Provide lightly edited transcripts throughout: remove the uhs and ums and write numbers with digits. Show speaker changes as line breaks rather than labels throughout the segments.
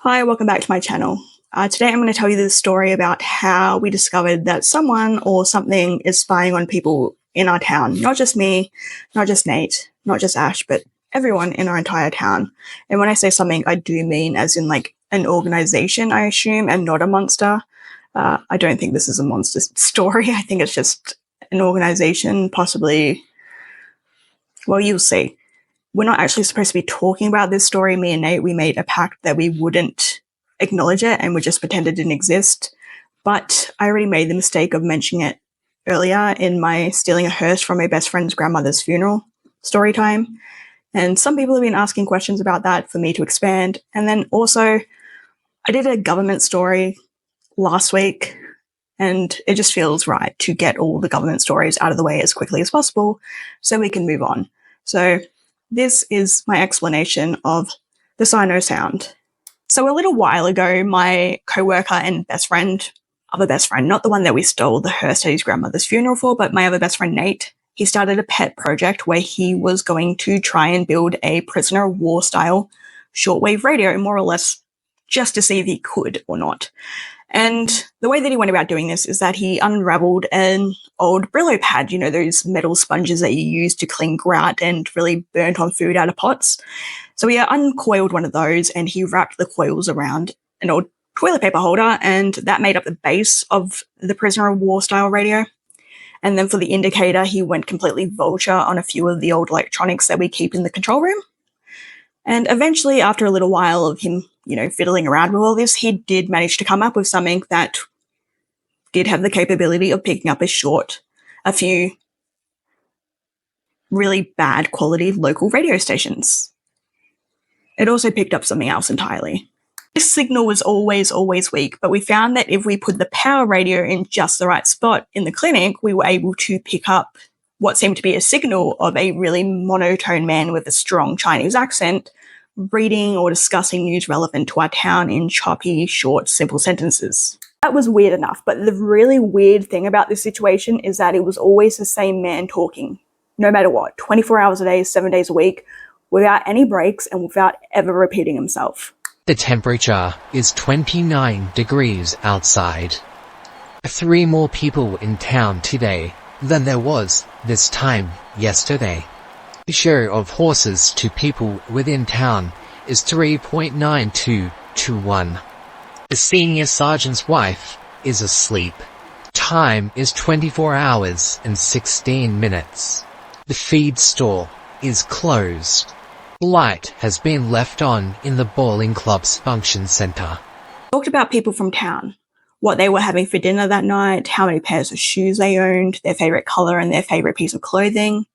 Hi, welcome back to my channel. Today I'm going to tell you the story about how we discovered that someone or something is spying on people in our town. Not just me, not just Nate, not just Ash, but everyone in our entire town. And when I say something, I do mean as in like an organization, I assume, and not a monster. I don't think this is a monster story. I think it's just an organization, possibly. Well, you'll see. We're not actually supposed to be talking about this story. Me and Nate, we made a pact that we wouldn't acknowledge it and we just pretend it didn't exist. But I already made the mistake of mentioning it earlier in my stealing a hearse from my best friend's grandmother's funeral story time. And some people have been asking questions about that for me to expand. And then also, I did a government story last week, and it just feels right to get all the government stories out of the way as quickly as possible so we can move on. So this is my explanation of the Sino Sound. So a little while ago, my co-worker and other best friend, not the one that we stole the hearse at his grandmother's funeral for, but my other best friend, Nate, he started a pet project where he was going to try and build a prisoner of war style shortwave radio, more or less just to see if he could or not. And the way that he went about doing this is that he unraveled an old Brillo pad, you know, those metal sponges that you use to clean grout and really burnt on food out of pots. So he uncoiled one of those and he wrapped the coils around an old toilet paper holder, and that made up the base of the prisoner of war style radio. And then for the indicator, he went completely vulture on a few of the old electronics that we keep in the control room. And eventually, after a little while of him, fiddling around with all this, he did manage to come up with something that did have the capability of picking up a few really bad quality local radio stations. It also picked up something else entirely. This signal was always weak, but we found that if we put the power radio in just the right spot in the clinic, we were able to pick up what seemed to be a signal of a really monotone man with a strong Chinese accent reading or discussing news relevant to our town in choppy, short, simple sentences. That was weird enough, but the really weird thing about this situation is that it was always the same man talking, no matter what, 24 hours a day, 7 days a week, without any breaks and without ever repeating himself.
The temperature is 29 degrees outside. 3 more people in town today than there was this time yesterday. The share of horses to people within town is 3.92 to 1. The senior sergeant's wife is asleep. Time is 24 hours and 16 minutes. The feed store is closed. Light has been left on in the bowling club's function center.
Talked about people from town, what they were having for dinner that night, how many pairs of shoes they owned, their favorite color and their favorite piece of clothing.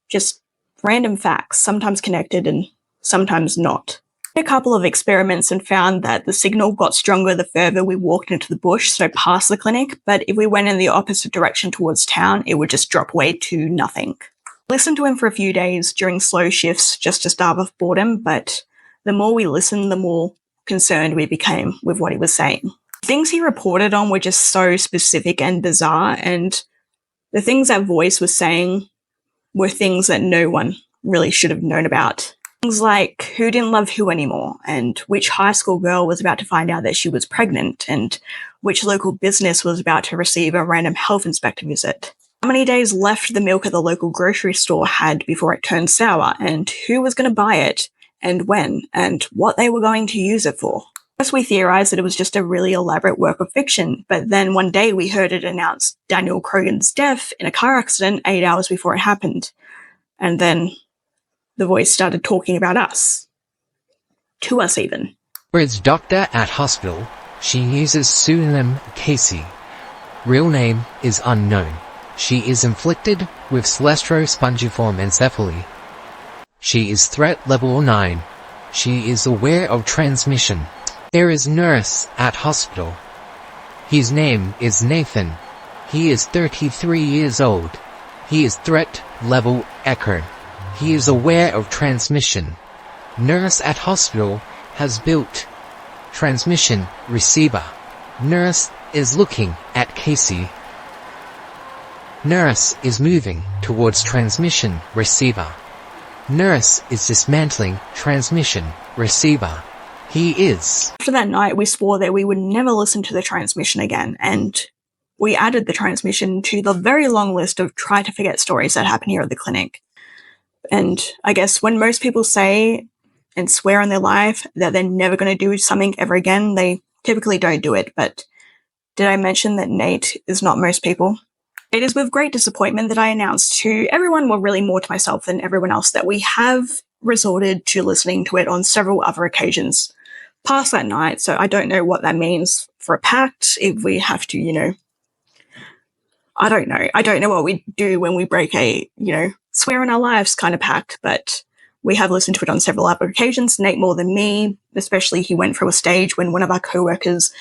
Just random facts, sometimes connected and sometimes not. Did a couple of experiments and found that the signal got stronger the further we walked into the bush, so past the clinic, but if we went in the opposite direction towards town, it would just drop away to nothing. Listened to him for a few days during slow shifts just to starve off boredom, but the more we listened, the more concerned we became with what he was saying. Things he reported on were just so specific and bizarre, and the things that voice was saying were things that no one really should have known about. Things like who didn't love who anymore, and which high school girl was about to find out that she was pregnant, and which local business was about to receive a random health inspector visit. How many days left the milk at the local grocery store had before it turned sour, and who was going to buy it, and when, and what they were going to use it for. First we theorized that it was just a really elaborate work of fiction, but then one day we heard it announce Daniel Krogan's death in a car accident 8 hours before it happened. And then the voice started talking about us. To us even.
Whereas doctor at hospital, she uses pseudonym Casey. Real name is unknown. She is inflicted with celestro-spongiform encephaly. She is threat level 9. She is aware of transmission. There is nurse at hospital. His name is Nathan. He is 33 years old. He is threat level Echo. He is aware of transmission. Nurse at hospital has built transmission receiver. Nurse is looking at Casey. Nurse is moving towards transmission receiver. Nurse is dismantling transmission receiver. He is.
After that night, we swore that we would never listen to the transmission again, and we added the transmission to the very long list of try to forget stories that happen here at the clinic. And I guess when most people say and swear on their life that they're never going to do something ever again, they typically don't do it. But did I mention that Nate is not most people? It is with great disappointment that I announced to everyone, well, really more to myself than everyone else, that we have resorted to listening to it on several other occasions past that night. So I don't know what that means for a pact, if we have to, I don't know. I don't know what we do when we break a, swear on our lives kind of pact, but we have listened to it on several other occasions. Nate more than me, especially he went through a stage when one of our co-workers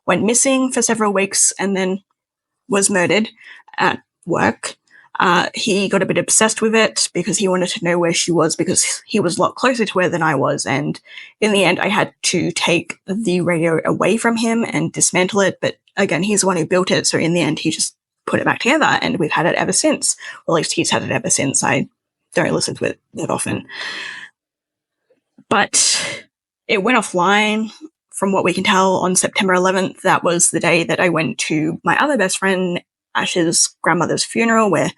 went missing for several weeks and then was murdered at work. He got a bit obsessed with it because he wanted to know where she was, because he was a lot closer to her than I was. And in the end, I had to take the radio away from him and dismantle it. But again, he's the one who built it. So in the end, he just put it back together, and we've had it ever since. Or at least he's had it ever since. I don't listen to it that often. But it went offline, from what we can tell, on September 11th. That was the day that I went to my other best friend Ash's grandmother's funeral, where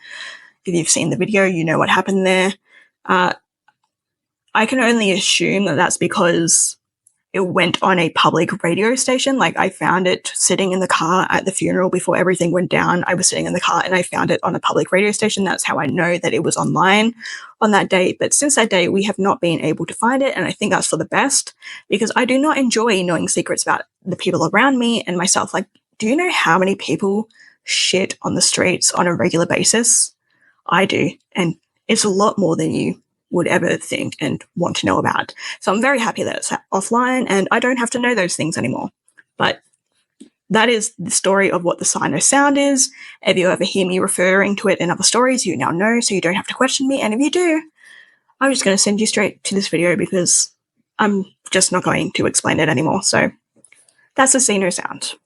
if you've seen the video, you know what happened there. I can only assume that that's because it went on a public radio station. Like, I found it sitting in the car at the funeral before everything went down. I was sitting in the car and I found it on a public radio station. That's how I know that it was online on that day. But since that day, we have not been able to find it. And I think that's for the best, because I do not enjoy knowing secrets about the people around me and myself. Like, do you know how many people shit on the streets on a regular basis? I do. And it's a lot more than you would ever think and want to know about. So I'm very happy that it's offline and I don't have to know those things anymore. But that is the story of what the Sino Sound is. If you ever hear me referring to it in other stories, you now know, so you don't have to question me. And if you do, I'm just going to send you straight to this video, because I'm just not going to explain it anymore. So that's the Sino Sound.